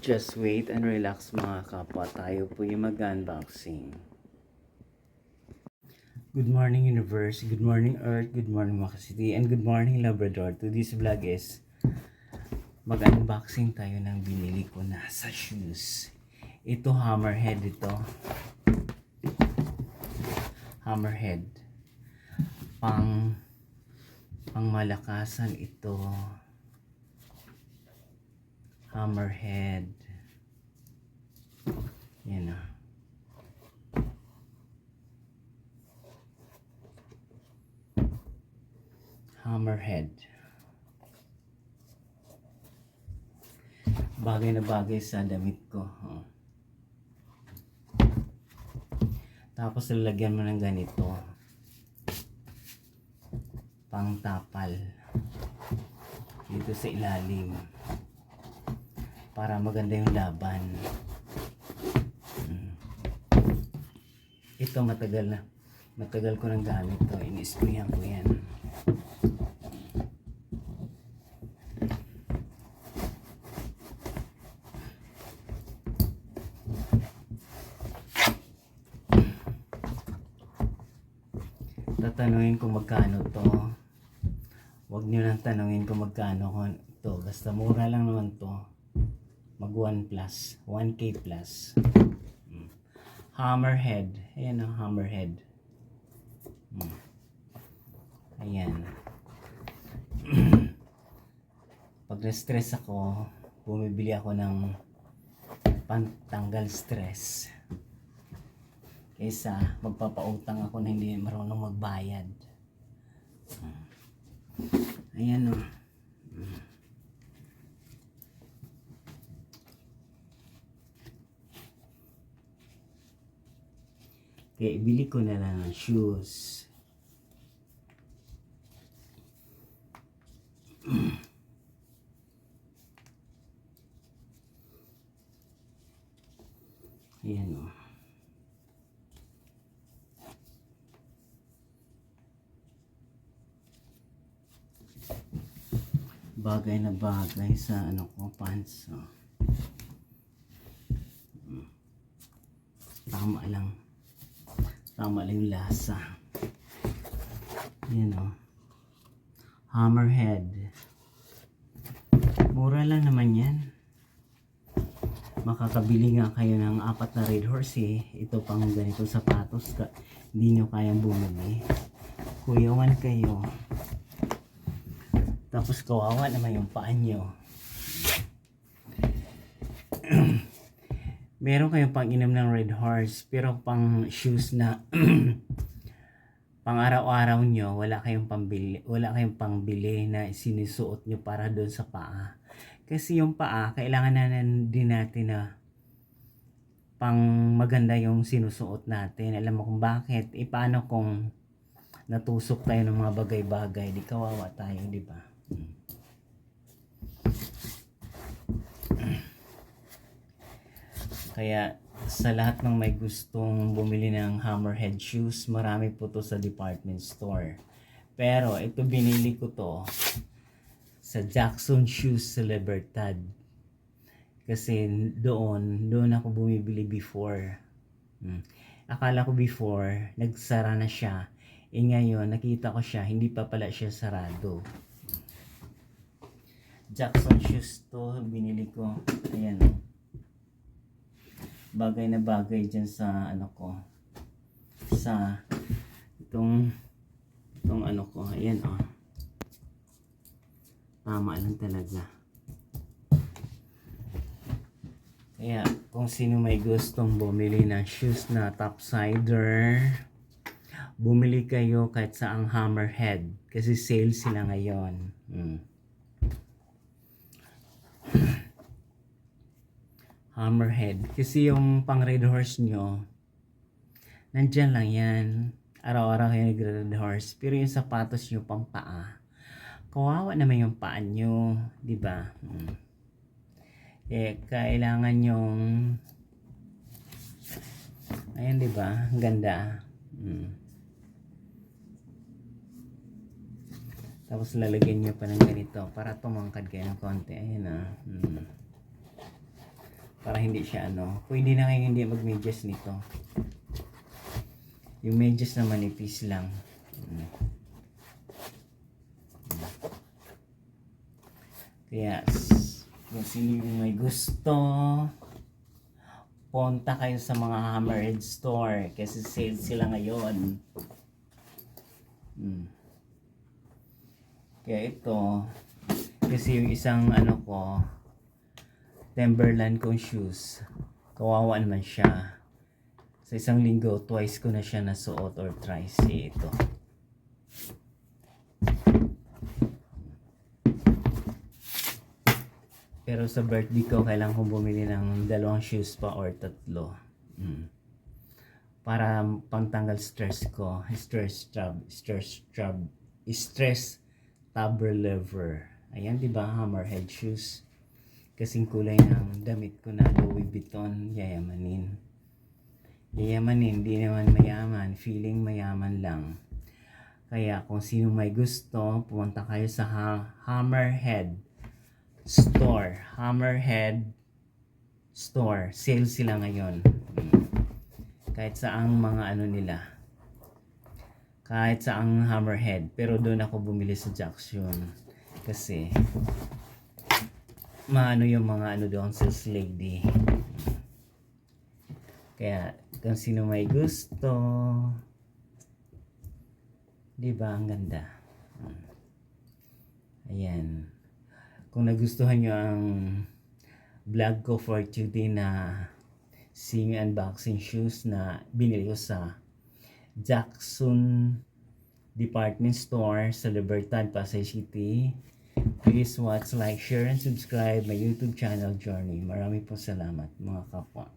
Just wait and relax mga kapwa. Tayo po yung mag-unboxing. Good morning universe, good morning earth, good morning Makasiti, and good morning Labrador. Today's vlog is mag-unboxing tayo ng binili ko na sa shoes. Ito Hammerhead ito. Hammerhead. Pang malakasan ito. Hammerhead. Yan o. Hammerhead. Bagay na bagay sa damit ko. Oh. Tapos lalagyan mo ng ganito. Pang tapal. Dito sa ilalim. Para maganda yung laban. Ito matagal ko nang gamit to. In-sprayan ko yan. Tatanungin kung magkano to. Huwag nyo nang tanungin kung magkano to. Basta mura lang naman to. Mag 1 plus. 1K plus. Hammerhead. Ayan o, Hammerhead. Ayan. Pag na-stress ako, bumibili ako ng pantanggal stress. Kaysa magpapautang ako na hindi marunong magbayad. Ayan o. Kaya ibili ko na lang ng shoes. Ayan o. Bagay na bagay sa ano ko, pants. Oh. Tama lang. Tama lang yung lasa. Yan o. Hammerhead. Mura lang naman yan. Makakabili nga kayo ng 4 na Red Horse eh. Ito pang ganito sapatos. Hindi nyo kayang bumili. Kuyawan kayo. Tapos kawawa naman yung paa nyo. Meron kayong pang inom ng Red Horse, pero pang shoes na pang araw-araw nyo, wala kayong pangbili na sinusuot nyo para doon sa paa. Kasi yung paa, kailangan na din natin na pang maganda yung sinusuot natin. Alam mo kung bakit? Paano kung natusok tayo ng mga bagay-bagay, di kawawa tayo, di ba? Kaya sa lahat ng may gustong bumili ng Hammerhead shoes, marami po to sa department store. Pero ito binili ko to sa Jackson Shoes sa Libertad. Kasi doon ako bumibili before. Akala ko before, nagsara na siya. Ngayon, nakita ko siya, hindi pa pala siya sarado. Jackson Shoes to, binili ko. Ayan. Bagay na bagay dyan sa ano ko. Sa itong ano ko. Ayan o. Tama lang talaga. Kaya kung sino may gustong bumili ng shoes na topsider, bumili kayo kahit sa ang Hammerhead. Kasi sale sila ngayon. Hammerhead. Kasi yung pang Red Horse nyo, nandyan lang yan. Araw-araw kayo nag-Red Horse. Pero yung sapatos nyo pang paa, kawawa naman yung paa nyo. Diba? Kailangan yung ayan, diba? Ang ganda. Tapos lalagyan nyo pa ng ganito para tumangkad kayo ng konti. Ayan Para hindi siya ano. Pwede na kayo hindi mag-medyas nito. Yung medyas na manipis lang. Kaya, kung sino yung may gusto, punta kayo sa mga Hammerhead store kasi sale sila ngayon. Kaya ito, kasi yung isang ano ko, Timberland kong shoes, kawawa naman siya. Sa isang linggo, twice ko na siya nasuot or thrice. Ito. Pero sa birthday ko, kailangan kong bumili ng 2 shoes pa or 3. Para pantanggal stress ko. Stress tab reliever. Ayan, di ba? Hammerhead shoes. Kasing kulay ng damit ko na Louis Vuitton. Yayamanin. Yayamanin, di naman mayaman. Feeling mayaman lang. Kaya kung sino may gusto, pumunta kayo sa Hammerhead store. Hammerhead store. Sale sila ngayon. Kahit saang mga ano nila. Kahit saang Hammerhead. Pero doon ako bumili sa Jackson. Kasi maano yung mga ano doon, sales lady. Kaya kung sino may gusto, di ba ang ganda? Ayan. Kung nagustuhan nyo ang vlog ko for today na sing unboxing shoes na binili ko sa Jackson Department Store sa Libertad, Pasay City, please watch, like, share, and subscribe my YouTube channel Journey. Maraming po salamat mga kapwa.